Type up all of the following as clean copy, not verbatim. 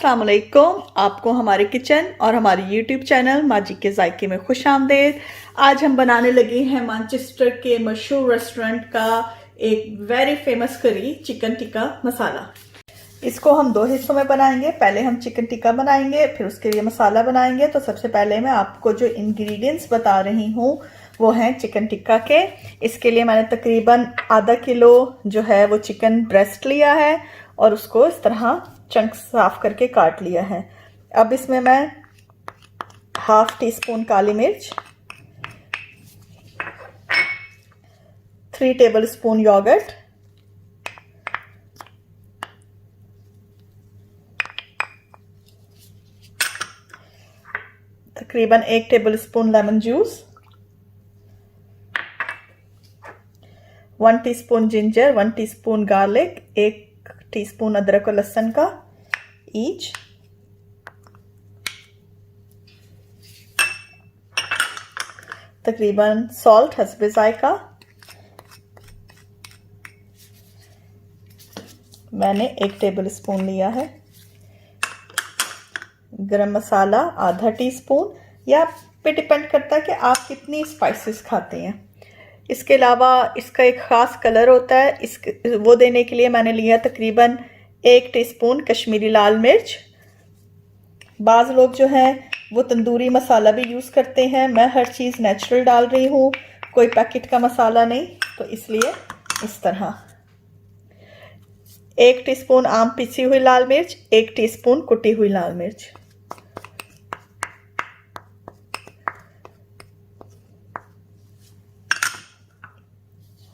अस्सलाम वालेकुम। आपको हमारे किचन और हमारे यूट्यूब चैनल माजी के जायके में खुश आमदेद। आज हम बनाने लगे हैं मैनचेस्टर के मशहूर रेस्टोरेंट का एक very famous curry chicken tikka masala. इसको हम दो हिस्सों में बनाएंगे। पहले हम चिकन टिक्का बनाएंगे, फिर उसके लिए मसाला बनाएंगे। तो सबसे पहले मैं आपको जो इंग्रेडिएंट्स बता रही हूँ वो हैं चिकन टिक्का के। इसके लिए मैंने तकरीबन आधा किलो जो है वो चिकन ब्रेस्ट लिया है और उसको इस तरह चंक साफ करके काट लिया है। अब इसमें मैं हाफ टी स्पून काली मिर्च, 3 टेबल स्पून योगर्ट, तकरीबन 1 table spoon lemon juice, 1 teaspoon ginger, 1 teaspoon garlic, 1 teaspoon अदरक और लहसुन का ईच, तकरीबन सॉल्ट हस्बे जायका। मैंने 1 टेबल स्पून लिया है। गरम मसाला आधा टीस्पून, या पे डिपेंड करता है कि आप कितनी स्पाइसेस खाते हैं। इसके अलावा इसका एक ख़ास कलर होता है, वो देने के लिए मैंने लिया तकरीबन 1 टीस्पून कश्मीरी लाल मिर्च। बाज़ लोग जो हैं वो तंदूरी मसाला भी यूज़ करते हैं। मैं हर चीज़ नेचुरल डाल रही हूँ, कोई पैकेट का मसाला नहीं, तो इसलिए इस तरह 1 टीस्पून आम पिसी हुई लाल मिर्च, 1 टीस्पून कुटी हुई लाल मिर्च,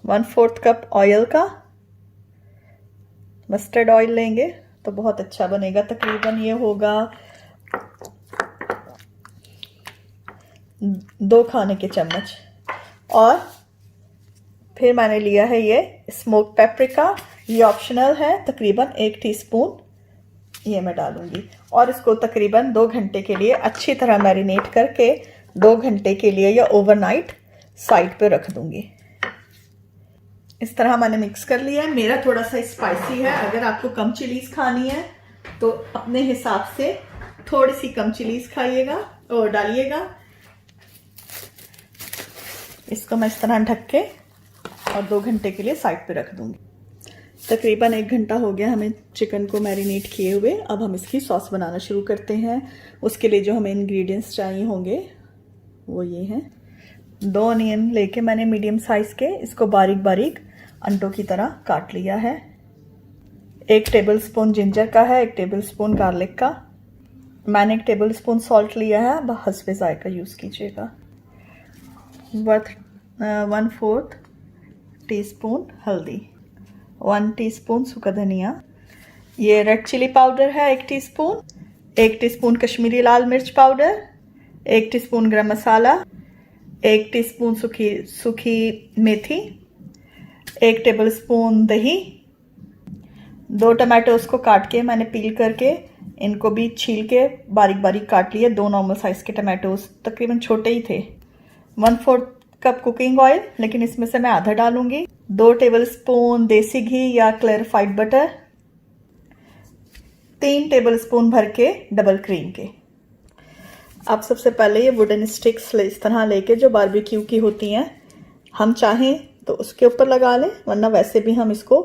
वन 1/4 कप ऑयल का मस्टर्ड ऑयल लेंगे तो बहुत अच्छा बनेगा। तकरीबन ये होगा 2 खाने के चम्मच। और फिर मैंने लिया है ये स्मोक पेपरिका, ये ऑप्शनल है, तकरीबन 1 टीस्पून ये मैं डालूंगी। और इसको तकरीबन 2 घंटे के लिए अच्छी तरह मैरिनेट करके 2 घंटे के लिए या ओवरनाइट साइड पे रख दूंगी। इस तरह मैंने मिक्स कर लिया है। मेरा थोड़ा सा स्पाइसी है, अगर आपको कम चिलीज खानी है तो अपने हिसाब से थोड़ी सी कम चिलीज खाइएगा और डालिएगा। इसको मैं इस तरह ढक के और 2 घंटे के लिए साइड पे रख दूंगी। तकरीबन 1 घंटा हो गया हमें चिकन को मैरिनेट किए हुए। अब हम इसकी सॉस बनाना शुरू करते हैं। उसके लिए जो हमें इंग्रेडिएंट्स चाहिए होंगे वो ये हैं। 2 अनियन लेके मैंने मीडियम साइज के, इसको बारीक बारीक अंडों की तरह काट लिया है। 1 टेबल स्पून जिंजर का है, 1 टेबल स्पून गार्लिक का। मैंने 1 टेबल स्पून सॉल्ट लिया है, अब हस्बे जायका यूज़ कीजिएगा। 1/4 टीस्पून हल्दी, 1 टीस्पून सूखा धनिया। ये रेड चिली पाउडर है 1 टीस्पून, 1 टीस्पून कश्मीरी लाल मिर्च पाउडर, 1 टीस्पून गरम मसाला, 1 टीस्पून सूखी मेथी, 1 टेबल स्पून दही, 2 टमाटोस को काट के मैंने पील करके इनको भी छील के बारीक बारीक काट लिए। 2 नॉर्मल साइज के टमाटोस, तकरीबन छोटे ही थे। 1/4 कप कुकिंग ऑयल, लेकिन इसमें से मैं आधा डालूंगी। 2 टेबल स्पून देसी घी या क्लैरिफाइड बटर, 3 टेबल स्पून भर के डबल क्रीम के। अब सबसे पहले ये वुडन स्टिक्स इस तरह लेके जो बारबेक्यू की होती हैं, हम चाहें तो उसके ऊपर लगा लें, वरना वैसे भी हम इसको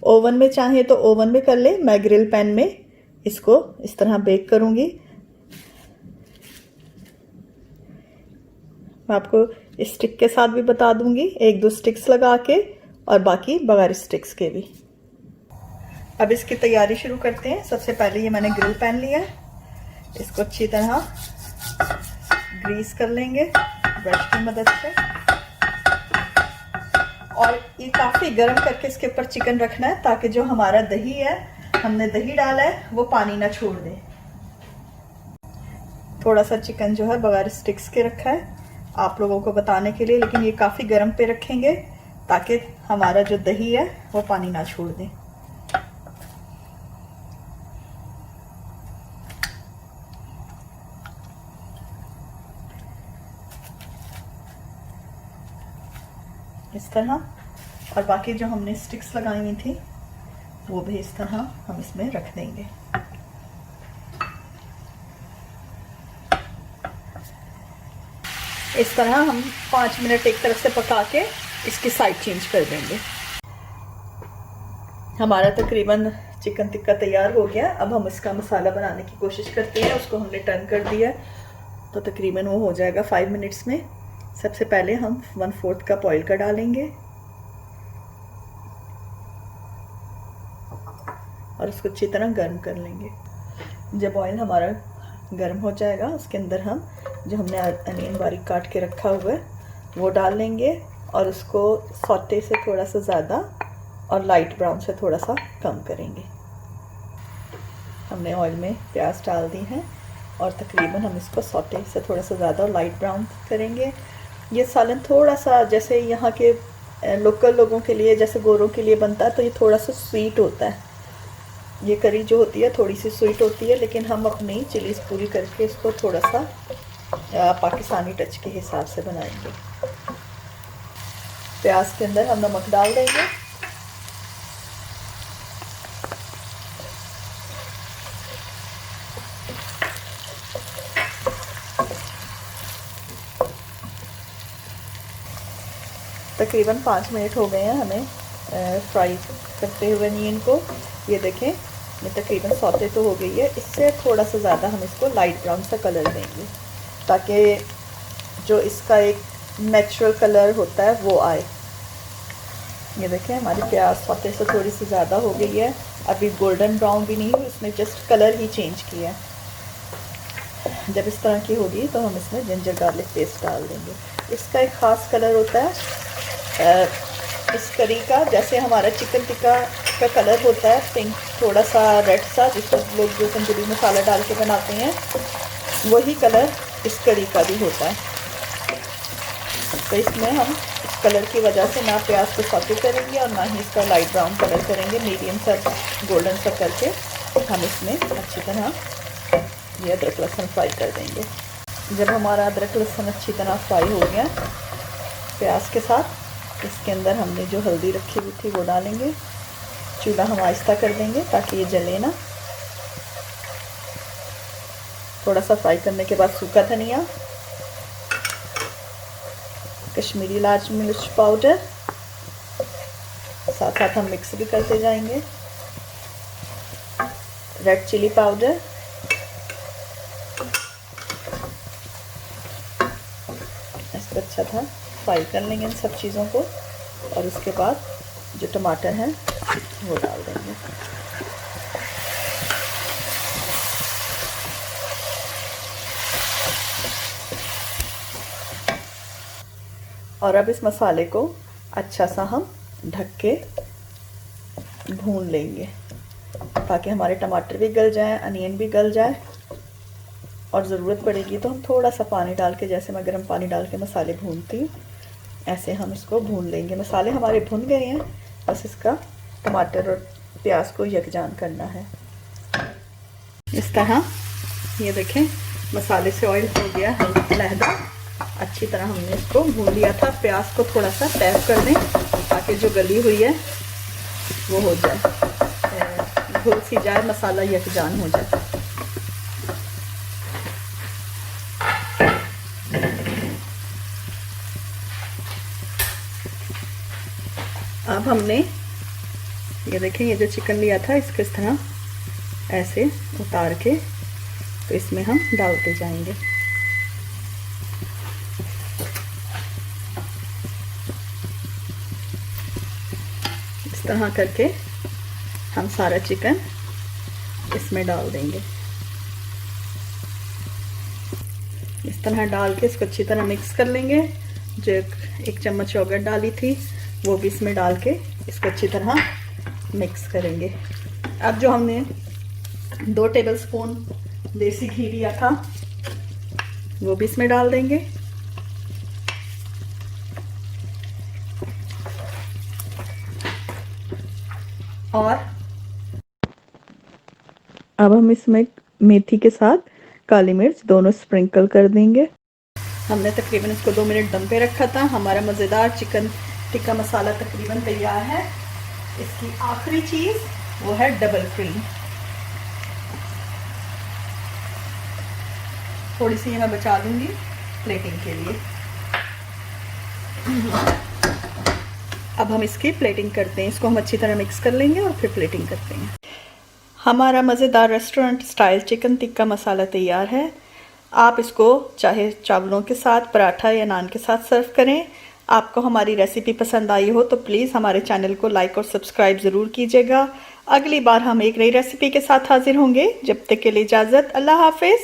ओवन में चाहें तो ओवन में कर लें। मैं ग्रिल पैन में इसको इस तरह बेक करूंगी। मैं आपको स्टिक के साथ भी बता दूंगी, 1-2 स्टिक्स लगा के और बाकी बगैर स्टिक्स के भी। अब इसकी तैयारी शुरू करते हैं। सबसे पहले ये मैंने ग्रिल पैन लिया है, इसको अच्छी तरह ग्रीस कर लेंगे ब्रश की मदद से। और ये काफ़ी गर्म करके इसके ऊपर चिकन रखना है, ताकि जो हमारा दही है, हमने दही डाला है, वो पानी ना छोड़ दे। थोड़ा सा चिकन जो है बगैर स्टिक्स के रखा है आप लोगों को बताने के लिए, लेकिन ये काफ़ी गर्म पे रखेंगे ताकि हमारा जो दही है वो पानी ना छोड़ दे। इस तरह, और बाकी जो हमने स्टिक्स लगाई हुई थी वो भी इस तरह हम इसमें रख देंगे। इस तरह हम 5 मिनट एक तरफ से पका के इसकी साइड चेंज कर देंगे। हमारा तकरीबन चिकन टिक्का तैयार हो गया। अब हम इसका मसाला बनाने की कोशिश करते हैं। उसको हमने टर्न कर दिया तो तकरीबन वो हो जाएगा 5 मिनट्स में। सबसे पहले हम 1/4 कप ऑयल का डालेंगे और उसको अच्छी तरह गर्म कर लेंगे। जब ऑयल हमारा गर्म हो जाएगा उसके अंदर हम जो हमने अनियन बारीक काट के रखा हुआ है वो डाल लेंगे और उसको सौटे से थोड़ा सा ज़्यादा और लाइट ब्राउन से थोड़ा सा कम करेंगे। हमने ऑयल में प्याज डाल दी हैं और तकरीबन हम इसको सौटे से थोड़ा सा ज़्यादा और लाइट ब्राउन करेंगे। ये सालन थोड़ा सा जैसे यहाँ के लोकल लोगों के लिए, जैसे गोरों के लिए बनता है, तो ये थोड़ा सा स्वीट होता है। ये करी जो होती है थोड़ी सी स्वीट होती है, लेकिन हम अपनी चिलीज़ पूरी करके इसको थोड़ा सा पाकिस्तानी टच के हिसाब से बनाएंगे। प्याज के अंदर हम नमक डाल देंगे, तकरीबन 5 मिनट हो गए हैं हमें फ्राई करते हुए अनियन को। ये देखें ये तकरीबन सौते तो हो गई है। इससे थोड़ा सा ज़्यादा हम इसको लाइट ब्राउन सा कलर देंगे ताकि जो इसका एक नेचुरल कलर होता है वो आए। ये देखें हमारी प्याज सौते से थोड़ी सी ज़्यादा हो गई है। अभी गोल्डन ब्राउन भी नहीं हुई, इसने जस्ट कलर ही चेंज किया है। जब इस तरह की होगी तो हम इसमें जिंजर गार्लिक पेस्ट डाल देंगे। इसका एक ख़ास कलर होता है इस करी का, जैसे हमारा चिकन टिक्का का कलर होता है पिंक थोड़ा सा रेड सा, जिसको लोग जो तंदूरी मसाला डाल के बनाते हैं, वही कलर इस करी का भी होता है। तो इसमें हम इस कलर की वजह से ना प्याज को सौते करेंगे और ना ही इसका लाइट ब्राउन कलर करेंगे। मीडियम सा गोल्डन सा करके हम इसमें अच्छी तरह ये अदरक लहसुन फ्राई कर देंगे। जब हमारा अदरक लहसुन अच्छी तरह फ्राई हो गया प्याज के साथ, इसके अंदर हमने जो हल्दी रखी हुई थी वो डालेंगे। चूल्हा हम आहिस्ता कर देंगे ताकि ये जले ना। थोड़ा सा फ्राई करने के बाद सूखा धनिया, कश्मीरी लाल मिर्च पाउडर, साथ साथ हम मिक्स भी करते जाएंगे, रेड चिली पाउडर, इसको अच्छा था फ्राई कर लेंगे इन सब चीज़ों को। और उसके बाद जो टमाटर हैं वो डाल देंगे। और अब इस मसाले को अच्छा सा हम ढक के भून लेंगे ताकि हमारे टमाटर भी गल जाएं, अनियन भी गल जाए। और ज़रूरत पड़ेगी तो हम थोड़ा सा पानी डाल के, जैसे मैं गर्म पानी डाल के मसाले भूनती हूँ, ऐसे हम इसको भून लेंगे। मसाले हमारे भुन गए हैं, बस इसका टमाटर और प्याज को यकजान करना है। इस तरह ये देखें मसाले से ऑयल हो गया अलहदा। अच्छी तरह हमने इसको भून लिया था। प्याज को थोड़ा सा टैप कर दें ताकि जो गली हुई है वो हो जाए, घुल सी जाए, मसाला यकजान हो जाए। अब हमने ये देखें ये जो चिकन लिया था इसको इस तरह ऐसे उतार के तो इसमें हम डालते जाएंगे। इस तरह करके हम सारा चिकन इसमें डाल देंगे। इस तरह डाल के इसको अच्छी तरह मिक्स कर लेंगे। जो एक चम्मच योगर्ट डाली थी वो भी इसमें डाल के इसको अच्छी तरह मिक्स करेंगे। अब जो हमने 2 टेबलस्पून देसी घी लिया था वो भी इसमें डाल देंगे। और अब हम इसमें मेथी के साथ काली मिर्च दोनों स्प्रिंकल कर देंगे। हमने तकरीबन इसको 2 मिनट दम पे रखा था। हमारा मज़ेदार चिकन टिक्का मसाला तकरीबन तैयार है। इसकी आखिरी चीज़ वो है डबल क्रीम। थोड़ी सी मैं बचा लूँगी प्लेटिंग के लिए। अब हम इसकी प्लेटिंग करते हैं। इसको हम अच्छी तरह मिक्स कर लेंगे और फिर प्लेटिंग करते हैं। हमारा मज़ेदार रेस्टोरेंट स्टाइल चिकन टिक्का मसाला तैयार है। आप इसको चाहे चावलों के साथ, पराठा या नान के साथ सर्व करें। आपको हमारी रेसिपी पसंद आई हो तो प्लीज़ हमारे चैनल को लाइक और सब्सक्राइब ज़रूर कीजिएगा। अगली बार हम एक नई रेसिपी के साथ हाजिर होंगे। जब तक के लिए इजाज़त, अल्लाह हाफिज़।